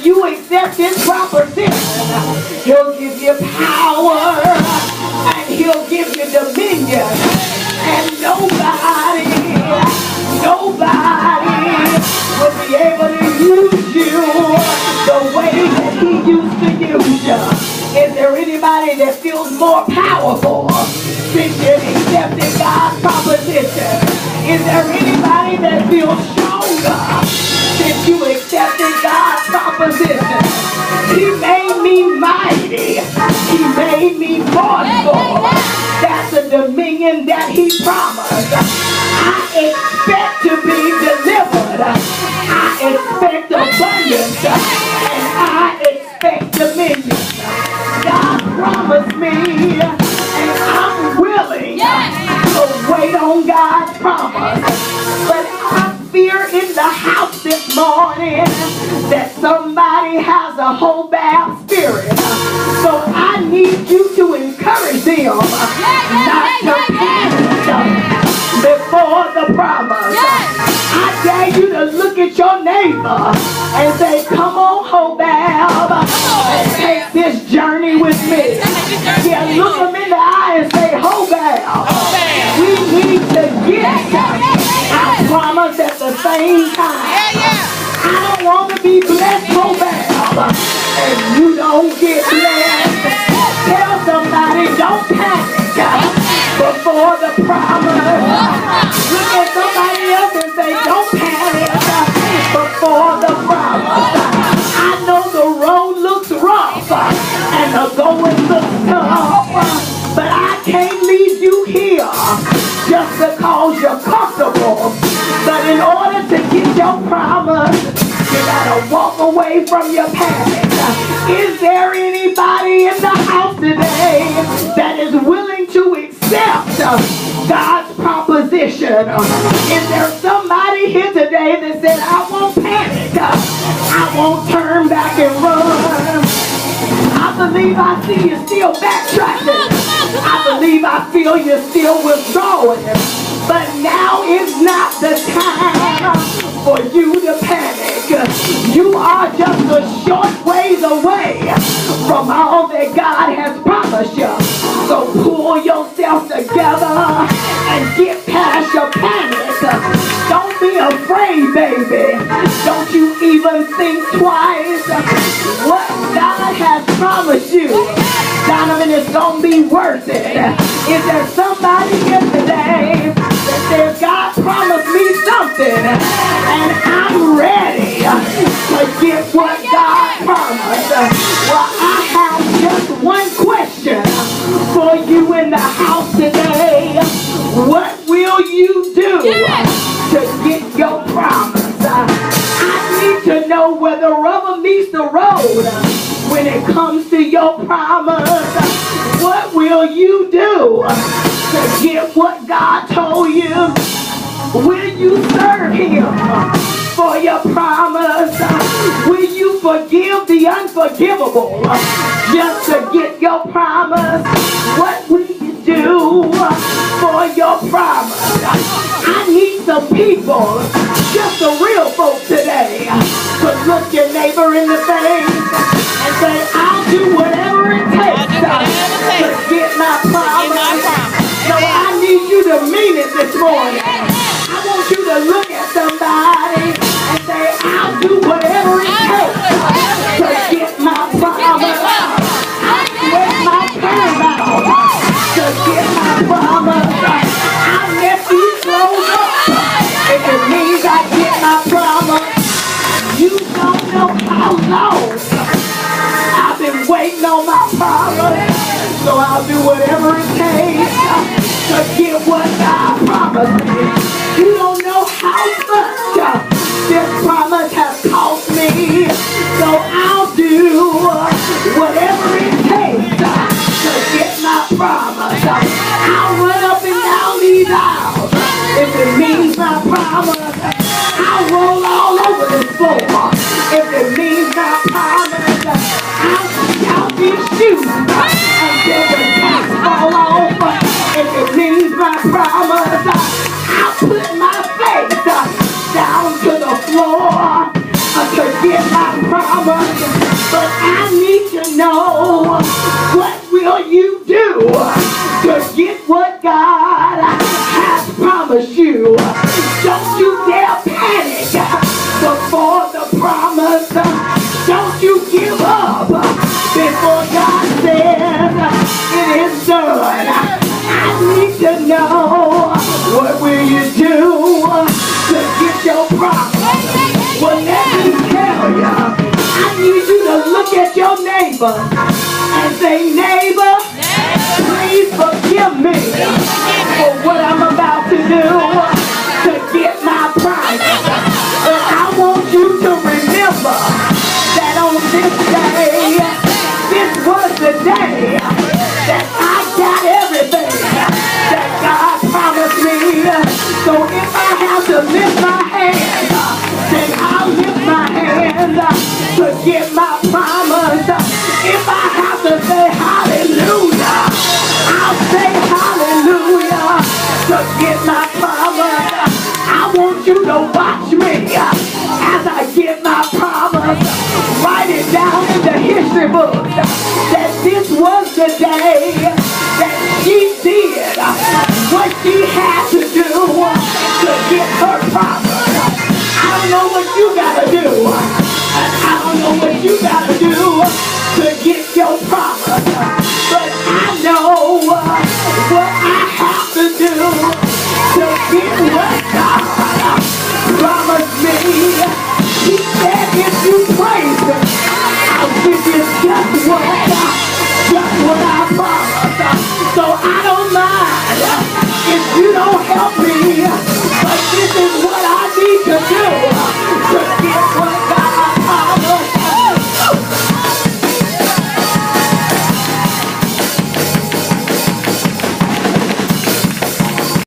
you accept his proposition, he'll give you power and he'll give you dominion. And nobody will be able to use you the way that he used to use you. Is there anybody that feels more powerful since you've accepted God's proposition? Is there anybody that feels stronger since you accepted God's proposition? He made me mighty. He made me forceful. That's the dominion that he promised. I expect to be delivered. I expect abundance. And I expect dominion. God promised me, and I'm willing to wait on God's promise. But I fear in the house this morning that somebody has a whole bad spirit. So I need you to encourage them not to panic before the promise. I dare you to look at your neighbor and say, come on, Hobab, and take this journey with me. Yeah, look them in the eye and say, Hobab, we need to get our promise at the same time. I don't want to be blessed, Hobab, and you don't get blessed. Tell somebody, don't panic before the promise. Look at somebody else and say, don't panic before the promise. I know the road looks rough and the going looks tough, but I can't leave you here just because you're comfortable. But in order to get your promise, you gotta walk away from your panic. Is there anybody in the house today that is willing to accept God's proposition? Is there somebody here today that said, I won't panic, I won't turn back and run? I believe I see you still backtracking. I believe I feel you still withdrawing. But now is not the time for you to panic. You are just a short ways away from all that God has promised you. So pull yourself together and get past your panic. Don't be afraid, baby. Don't you even think twice. What God has promised you, Donovan, is going to be worth it. Is there somebody here today that says, God promised me something and I'm ready to get what God promised? Well, I have just one question for you in the house today. What will you do to get your promise? I need to know where the rubber meets the road when it comes to your promise. What will you do to get what God told you? Will you serve him for your promise? Will you forgive the unforgivable just to get your promise? What will you do for your promise? I need some people, just the real folk today, to look your neighbor in the face and say, I'll do whatever it takes to get my promise. So I need you to mean it this morning. I want you to look at somebody and say, I'll do whatever it takes to get my promise. I'll sweat my time out to get my promise. I'll let these clothes up if it means I get my promise. You don't know how long I've been waiting on my promise, so I'll do whatever it takes to get what God promised me. You don't know how much this promise has cost me, so I'll do whatever it takes to get my promise. I'll run up and down these aisles if it means my promise. I'll roll all over this floor if it means my promise. I'll count these shoes until the caps fall off if it means my promise. I'll put my face down to the floor to get my promise. know, what will you do to get what God has promised you? Don't you dare panic before the promise. Don't you give up before God says it is done. I need to know, what will you do to get your promise? Well, let me tell you, I need you to look at your neighbor and say, neighbor, please forgive me for what I'm about to do to get my promise. But I want you to remember that on this day, this was the day that I got everything that God promised me. So if I have to lift my hand, then I'll lift my hand to get my promise. If I have to say hallelujah, I'll say hallelujah to get my promise. I want you to watch me as I get my promise. Write it down in the history books that this was the day that she did what she had to do to get her promise. I don't know what you gotta